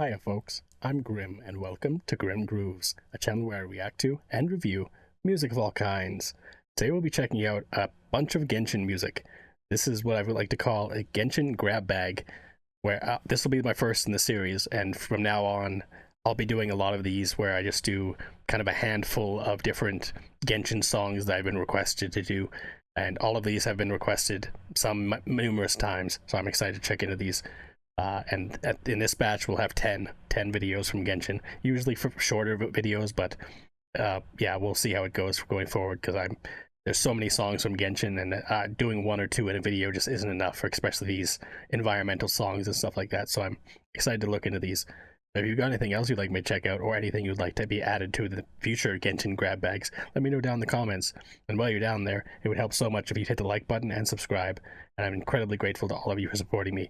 Hiya folks, I'm Grim and welcome to Grim Grooves, a channel where I react to and review music of all kinds. Today we'll be checking out a bunch of Genshin music. This is what I would like to call a Genshin Grab Bag, where this will be my first in the series, and from now on I'll be doing a lot of these where I just do kind of a handful of different Genshin songs that I've been requested to do, and all of these have been requested some numerous times, so I'm excited to check into these. In this batch we'll have 10 videos from Genshin, usually for shorter videos, but yeah, we'll see how it goes going forward, because there's so many songs from Genshin, and doing one or two in a video just isn't enough, for especially these environmental songs and stuff like that. So I'm excited to look into these. If you've got anything else you'd like me to check out, or anything you'd like to be added to the future Genshin grab bags, let me know down in the comments. And while you're down there, it would help so much if you'd hit the like button and subscribe, and I'm incredibly grateful to all of you for supporting me.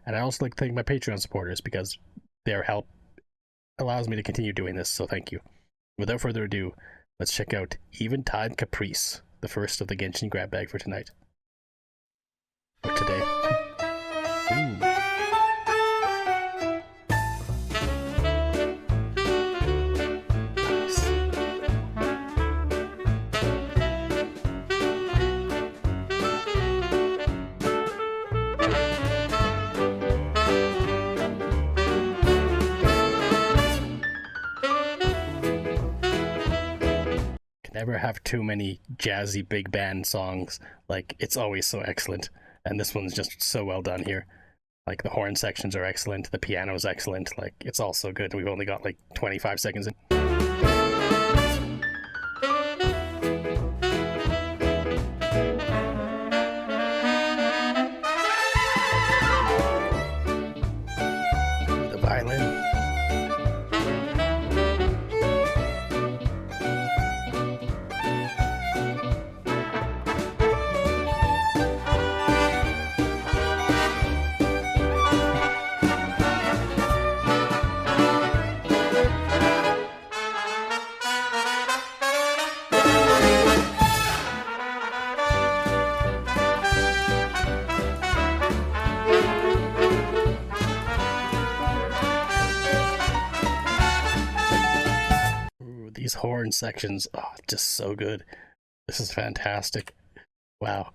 And I also like to thank my Patreon supporters, because their help allows me to continue doing this, so thank you. Without further ado, let's check out Eventide Caprice, the first of the Genshin grab bag for tonight. For today. Ooh. Never have too many jazzy big band songs. Like, it's always so excellent, and this one's just so well done here. Like, the horn sections are excellent, the piano is excellent, like, it's all so good. We've only got like 25 seconds in. The violin. These horn sections, oh, just so good. This is fantastic. Wow.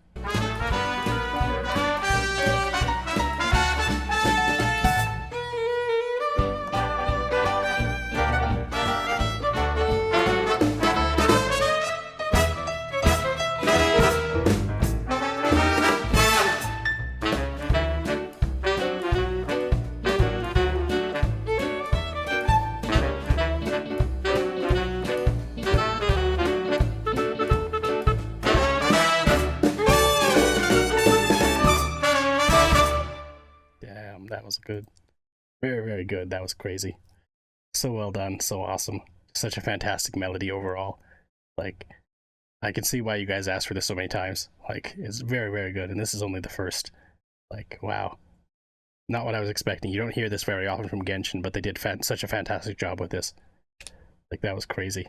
That was good. Very, very good. That was crazy. So well done. So awesome. Such a fantastic melody overall. Like, I can see why you guys asked for this so many times. Like, it's very, very good. And this is only the first. Like, wow. Not what I was expecting. You don't hear this very often from Genshin, but they did such a fantastic job with this. Like, that was crazy.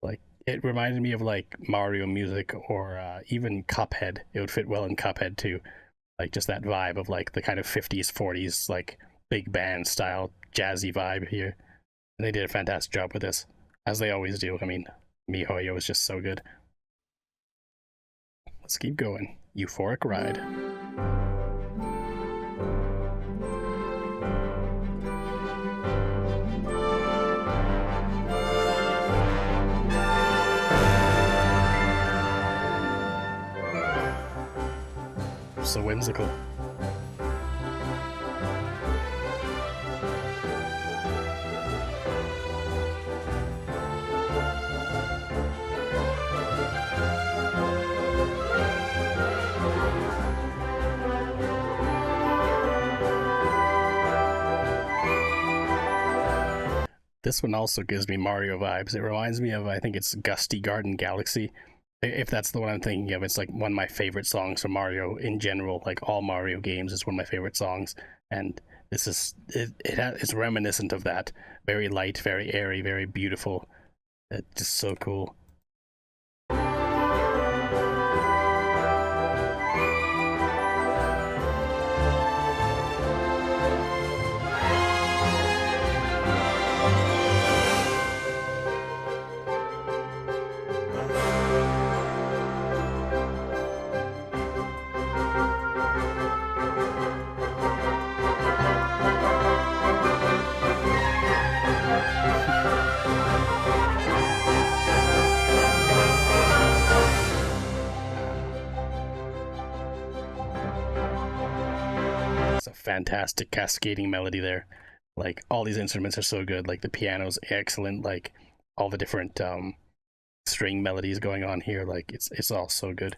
Like, it reminded me of, like, Mario music, or even Cuphead. It would fit well in Cuphead, too. Like, just that vibe of, like, the kind of 50s, 40s, like, big band style, jazzy vibe here. And they did a fantastic job with this, as they always do. I mean, MiHoYo is just so good. Let's keep going. Euphoric Ride. So whimsical. This one also gives me Mario vibes. It reminds me of, I think it's Gusty Garden Galaxy. If that's the one I'm thinking of, it's like one of my favorite songs from Mario in general. Like, all Mario games is one of my favorite songs, and this is it's reminiscent of that. Very light, very airy, very beautiful. It's just so cool. fantastic cascading melody there. Like all these instruments are so good. Like the piano's excellent. Like all the different string melodies going on here. Like it's all so good.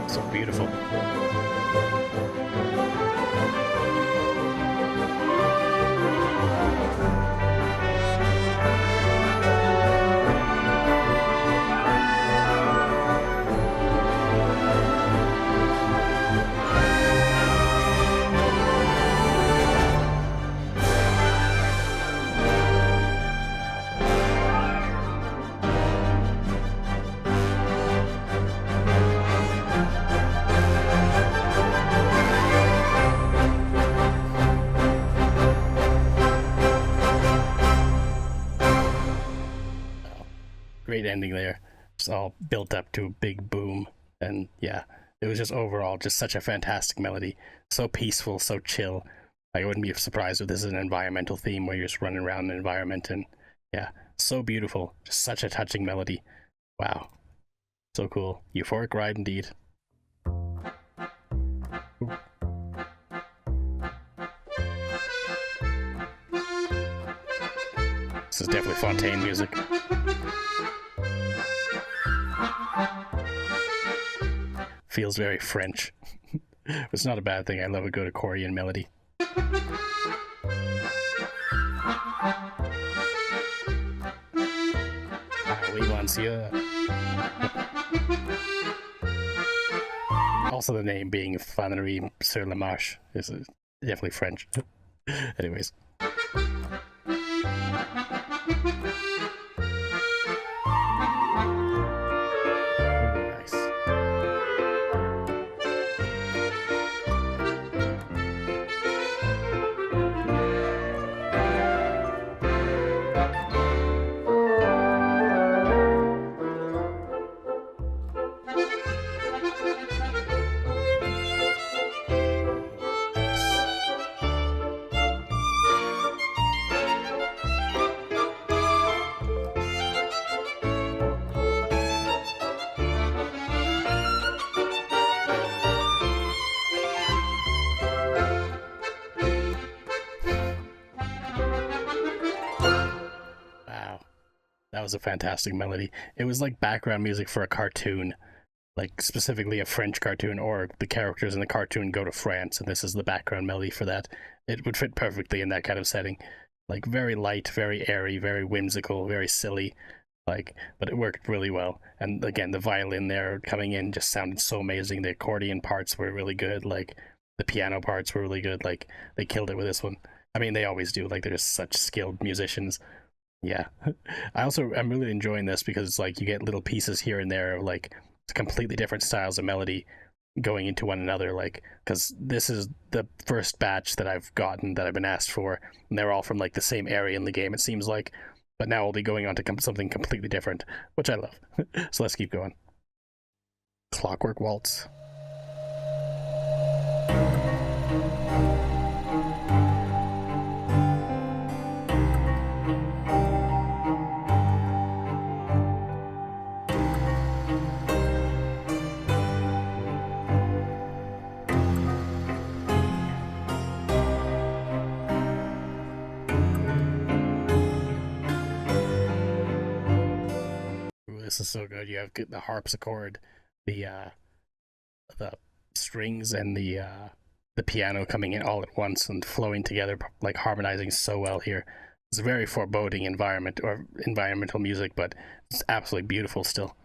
So beautiful. Great ending there. Just all built up to a big boom. And yeah, it was just overall just such a fantastic melody. So peaceful, so chill. I wouldn't be surprised if this is an environmental theme where you're just running around an environment. And yeah, so beautiful. Just such a touching melody. Wow. So cool. Euphoric Ride indeed. This is definitely Fontaine music. Feels very French. It's not a bad thing. I love a good accordion melody. Oui, monsieur. Also the name being Flanerie sur la marche is definitely French. Anyways. That was a fantastic melody. It was like background music for a cartoon, like specifically a French cartoon, or the characters in the cartoon go to France, and this is the background melody for that. It would fit perfectly in that kind of setting. Like very light, very airy, very whimsical, very silly, like, but it worked really well. And again, the violin there coming in just sounded so amazing. The accordion parts were really good. Like the piano parts were really good. Like they killed it with this one. I mean, they always do. Like they're just such skilled musicians. Yeah. I'm really enjoying this because it's like you get little pieces here and there of like completely different styles of melody going into one another, like, because this is the first batch that I've gotten that I've been asked for, and they're all from like the same area in the game, it seems like, but now we'll be going on to something completely different, which I love. So let's keep going. Clockwork Waltz. This is so good. You have the harpsichord, the strings, and the piano coming in all at once and flowing together, like harmonizing so well here. It's a very foreboding environment or environmental music, but it's absolutely beautiful still.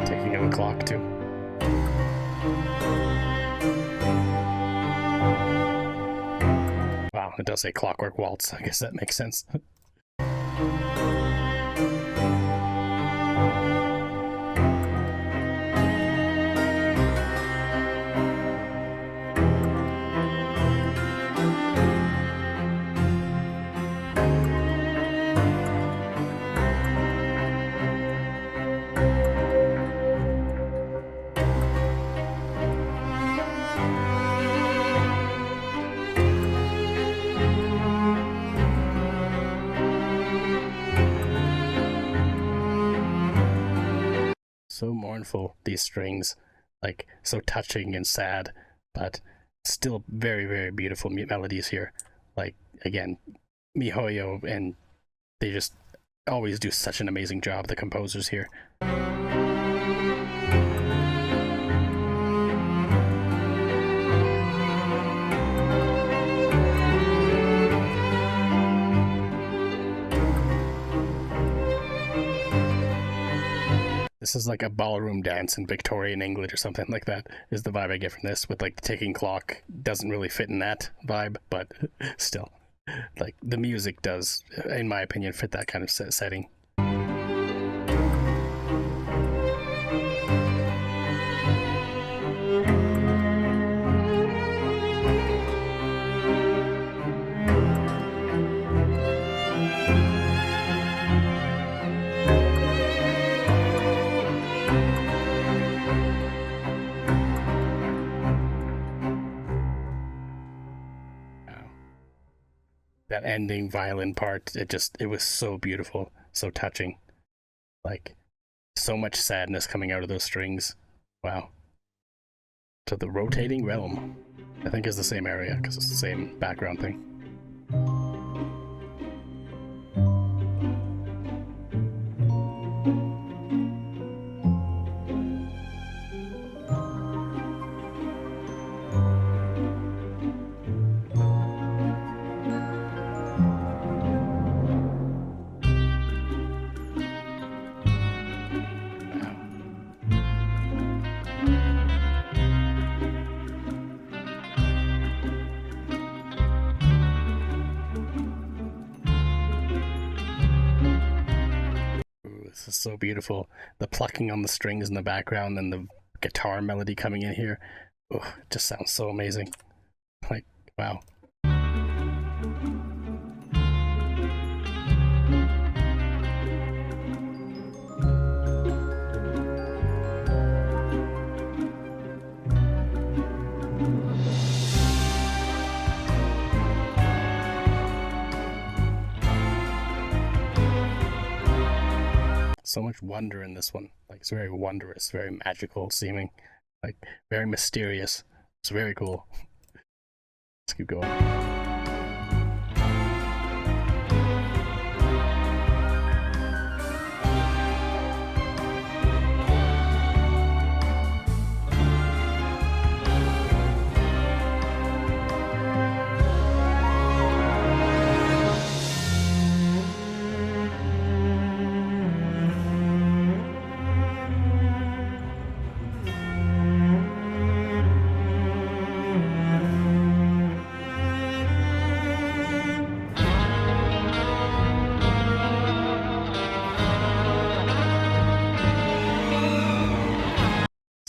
Taking of the clock too. Wow, it does say Clockwork Waltz. I guess that makes sense. mournful, these strings, like so touching and sad, but still very, very beautiful melodies here. Like, again, MiHoYo, and they just always do such an amazing job, the composers here. This is like a ballroom dance in Victorian England or something like that, is the vibe I get from this, with like the ticking clock. Doesn't really fit in that vibe, but still, like the music does, in my opinion, fit that kind of setting. That ending violin part, it was so beautiful, so touching. Like, so much sadness coming out of those strings. Wow. So the rotating realm, I think, is the same area, because it's the same background thing. This is so beautiful. The plucking on the strings in the background and the guitar melody coming in here. Oh, it just sounds so amazing. Like, wow. So much wonder in this one. Like, it's very wondrous, very magical seeming, like very mysterious. It's very cool. Let's keep going.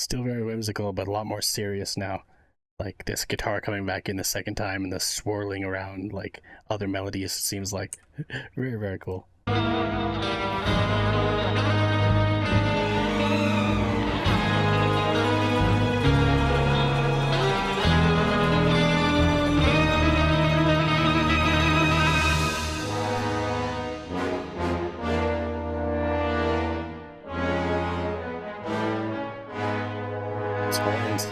Still very whimsical, but a lot more serious now. Like this guitar coming back in the second time and the swirling around like other melodies, it seems like. Very, very cool. Horns.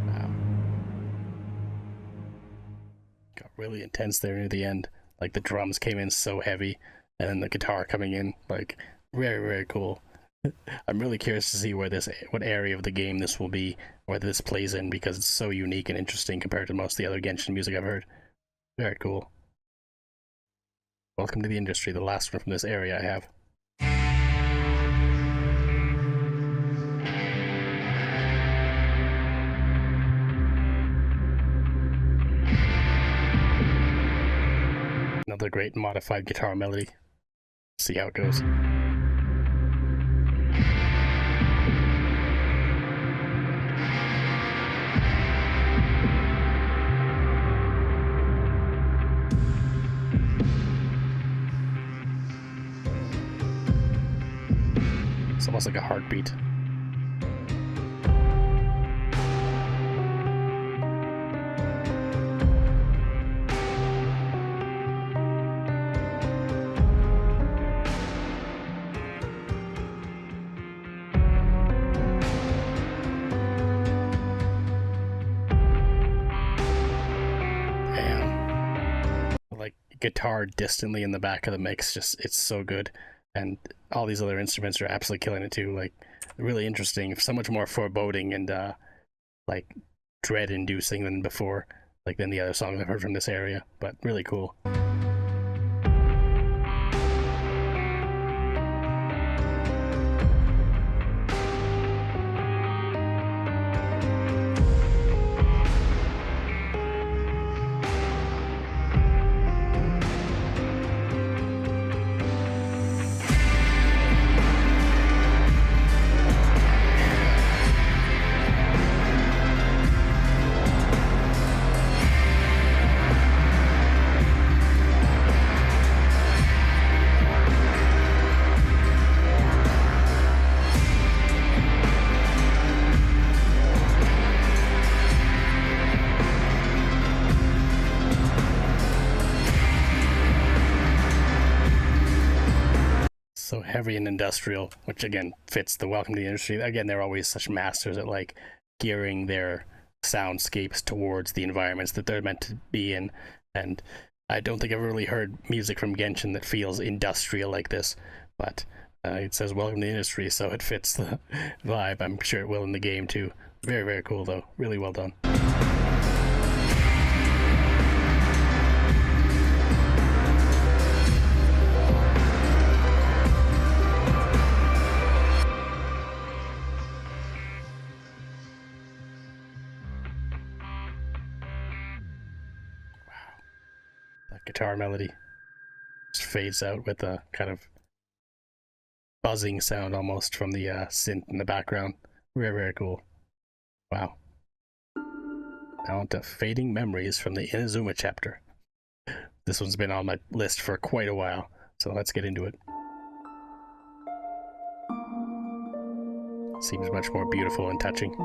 Wow. Got really intense there near the end. Like the drums came in so heavy, and then the guitar coming in, like, very, very cool. I'm really curious to see what area of the game this will be, whether this plays in, because it's so unique and interesting compared to most of the other Genshin music I've heard. Very cool. Welcome to the industry, the last one from this area I have. Another great modified guitar melody. See how it goes. It's almost like a heartbeat. Like guitar distantly in the back of the mix, just it's so good, and all these other instruments are absolutely killing it too. Like really interesting, so much more foreboding and like dread inducing than before, like than the other songs I've heard from this area, but really cool. So heavy and industrial, which again fits the Welcome to the Industry. Again, they're always such masters at like gearing their soundscapes towards the environments that they're meant to be in. And I don't think I've really heard music from Genshin that feels industrial like this, but it says Welcome to the Industry, so it fits the vibe. I'm sure it will in the game too. Very, very cool though. Really well done. Guitar melody just fades out with a kind of buzzing sound almost from the synth in the background. Very, very cool. Wow. Now on to Fading Memories from the Inazuma chapter. This one's been on my list for quite a while, so let's get into it. Seems much more beautiful and touching.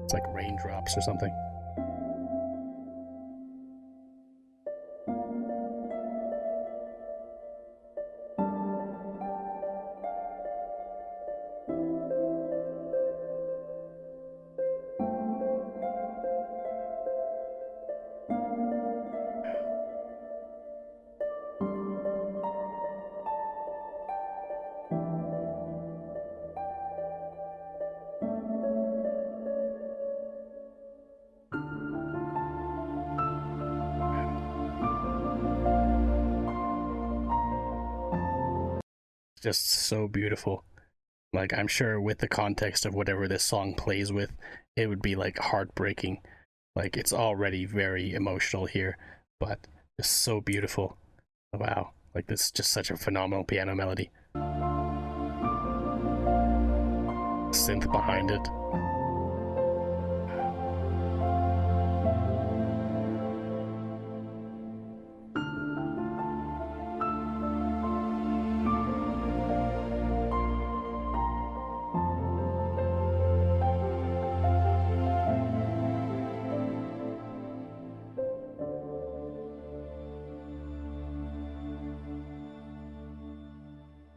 It's like raindrops or something. Just so beautiful. Like, I'm sure with the context of whatever this song plays with, it would be like heartbreaking. Like, it's already very emotional here, but it's so beautiful. Wow. Like, this is just such a phenomenal piano melody. Synth behind it.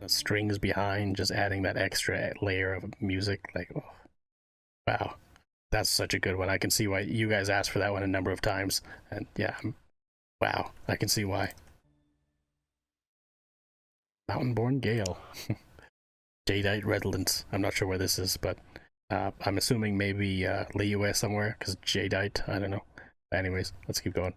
The strings behind, just adding that extra layer of music. Like, oh, wow, that's such a good one. I can see why you guys asked for that one a number of times, and yeah, wow, I can see why. Mountainborn Gale. Jadeite Redolence. I'm not sure where this is, but I'm assuming maybe Liyue somewhere, because Jadeite, I don't know. Anyways, let's keep going.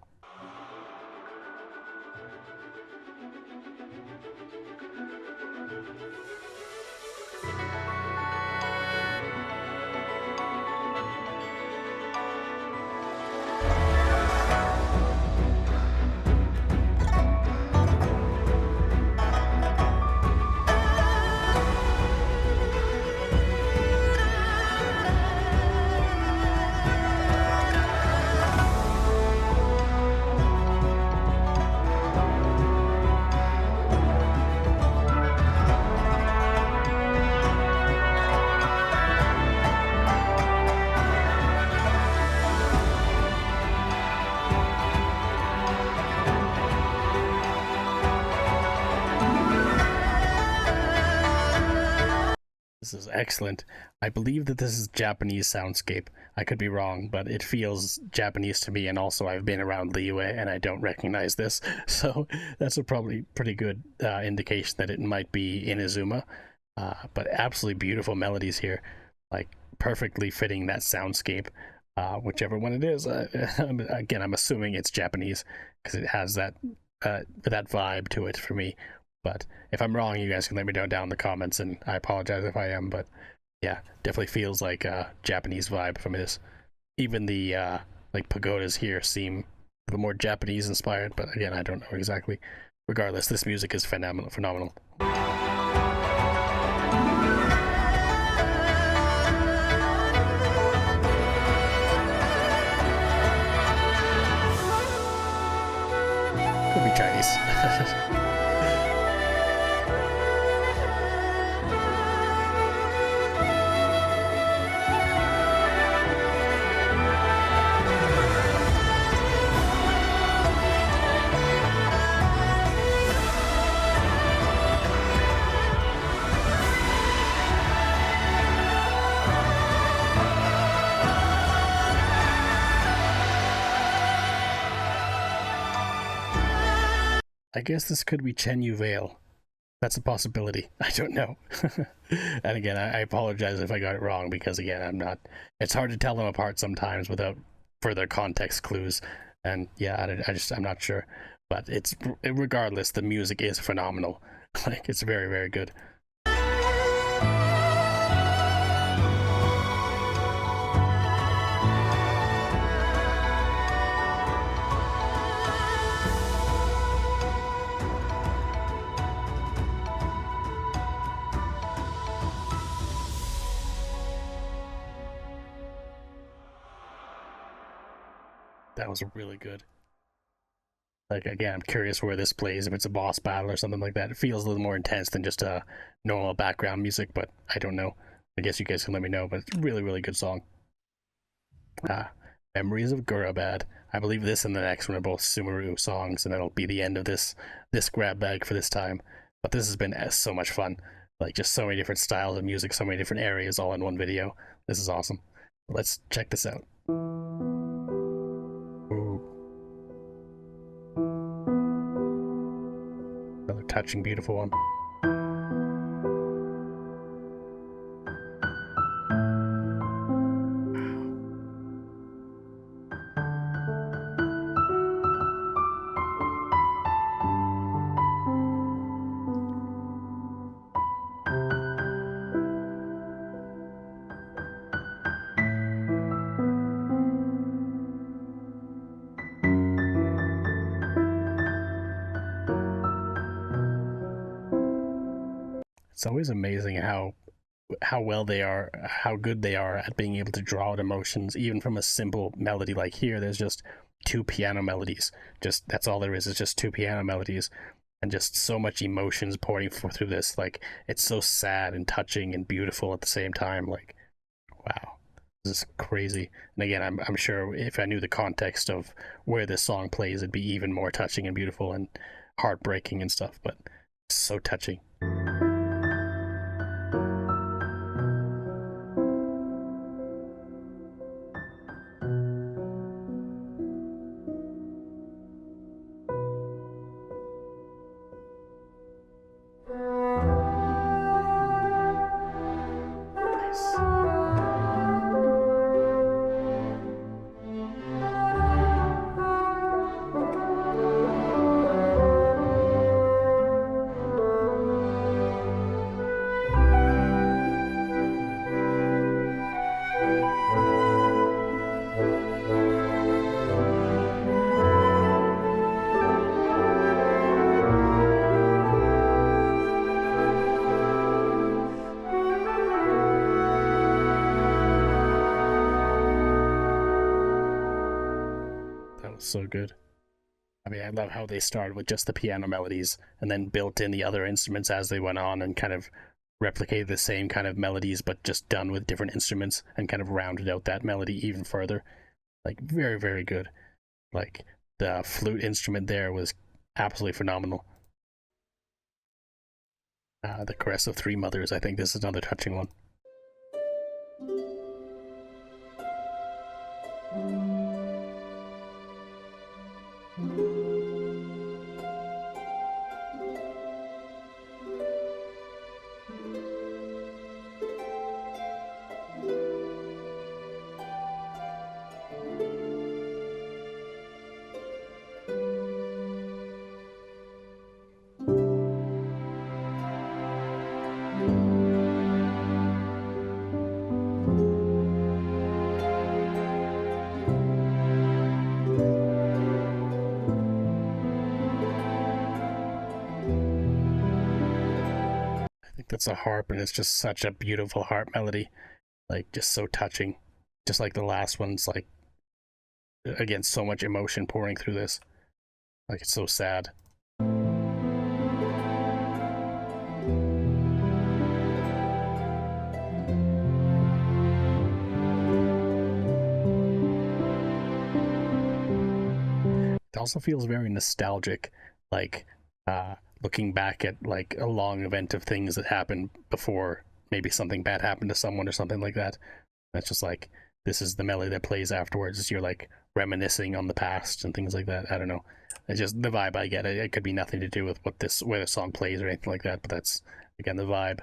This is excellent. I believe that this is Japanese soundscape. I could be wrong, but it feels Japanese to me, and also I've been around Liyue and I don't recognize this. So that's a probably pretty good indication that it might be Inazuma. But absolutely beautiful melodies here, like perfectly fitting that soundscape, whichever one it is. Again, I'm assuming it's Japanese because it has that vibe to it for me. But if I'm wrong, you guys can let me know down in the comments, and I apologize if I am. But yeah, definitely feels like a Japanese vibe from this. Even the like pagodas here seem a little more Japanese inspired, but again, I don't know exactly. Regardless, this music is phenomenal. Could be Chinese. I guess this could be Chen Yu Vale. That's a possibility. I don't know. And again, I apologize if I got it wrong because again, I'm not. It's hard to tell them apart sometimes without further context clues. And yeah, I'm not sure. But regardless, the music is phenomenal. Like it's very, very good. That was really good. Like again, I'm curious where this plays, if it's a boss battle or something like that. It feels a little more intense than just a normal background music, but I don't know. I guess you guys can let me know, but it's a really, really good song. Memories of Gurabad. I believe this and the next one are both Sumeru songs, and that'll be the end of this grab bag for this time. But this has been so much fun. Like just so many different styles of music, so many different areas all in one video. This is awesome. Let's check this out. Another touching, beautiful one. It's always amazing how good they are at being able to draw out emotions, even from a simple melody like here. There's just two piano melodies. Just that's all there is just two piano melodies, and just so much emotions pouring through this. Like it's so sad and touching and beautiful at the same time. Like, wow, this is crazy. And again, I'm sure if I knew the context of where this song plays, it'd be even more touching and beautiful and heartbreaking and stuff. But so touching. So good. I mean, I love how they started with just the piano melodies and then built in the other instruments as they went on and kind of replicated the same kind of melodies, but just done with different instruments and kind of rounded out that melody even further. Like, very, very good. Like, the flute instrument there was absolutely phenomenal. The Caress of Three Mothers. I think this is another touching one. That's a harp, and it's just such a beautiful harp melody, like just so touching, just like the last one's. Like, again, so much emotion pouring through this, like it's so sad. It also feels very nostalgic, like looking back at like a long event of things that happened before maybe something bad happened to someone or something like that. That's just like, this is the melody that plays afterwards. You're like reminiscing on the past and things like that. I don't know. It's just the vibe I get. It could be nothing to do with where the song plays or anything like that, but that's, again, the vibe.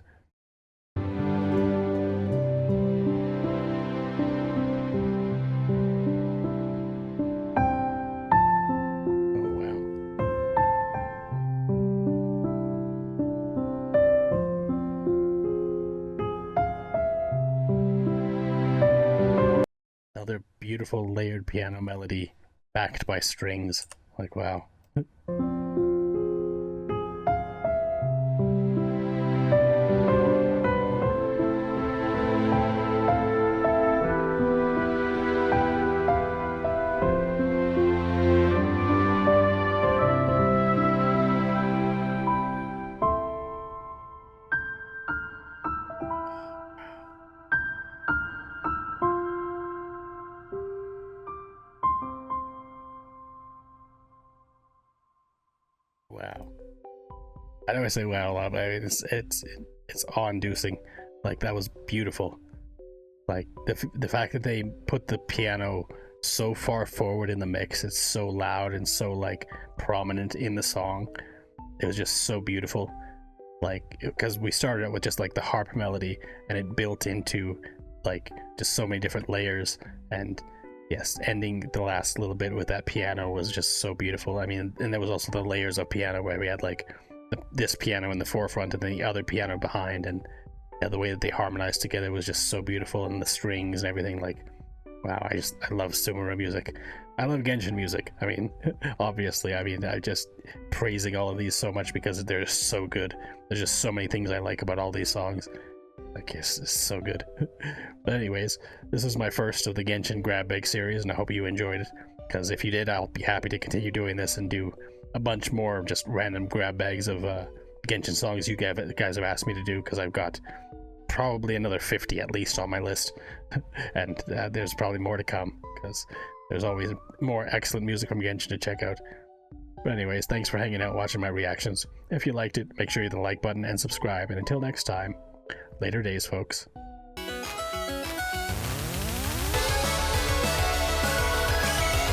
Another beautiful layered piano melody backed by strings. Like, wow. Wow. I know I say wow a lot, but I mean, it's awe-inducing. Like, that was beautiful. Like, the fact that they put the piano so far forward in the mix, it's so loud and so like prominent in the song. It was just so beautiful. Like, because we started out with just like the harp melody, and it built into like just so many different layers. And yes, ending the last little bit with that piano was just so beautiful. I mean, and there was also the layers of piano where we had like this piano in the forefront and then the other piano behind, and yeah, the way that they harmonized together was just so beautiful, and the strings and everything. Like, wow, I love Sumeru music. I love Genshin music. I mean, obviously, I mean, I'm just praising all of these so much because they're so good. There's just so many things I like about all these songs. Like, it's so good. But anyways, this is my first of the Genshin Grab Bag series, and I hope you enjoyed it. Because if you did, I'll be happy to continue doing this and do a bunch more of just random grab bags of Genshin songs you guys have asked me to do, because I've got probably another 50 at least on my list. And there's probably more to come, because there's always more excellent music from Genshin to check out. But anyways, thanks for hanging out watching my reactions. If you liked it, make sure you hit the like button and subscribe. And until next time, later days, folks.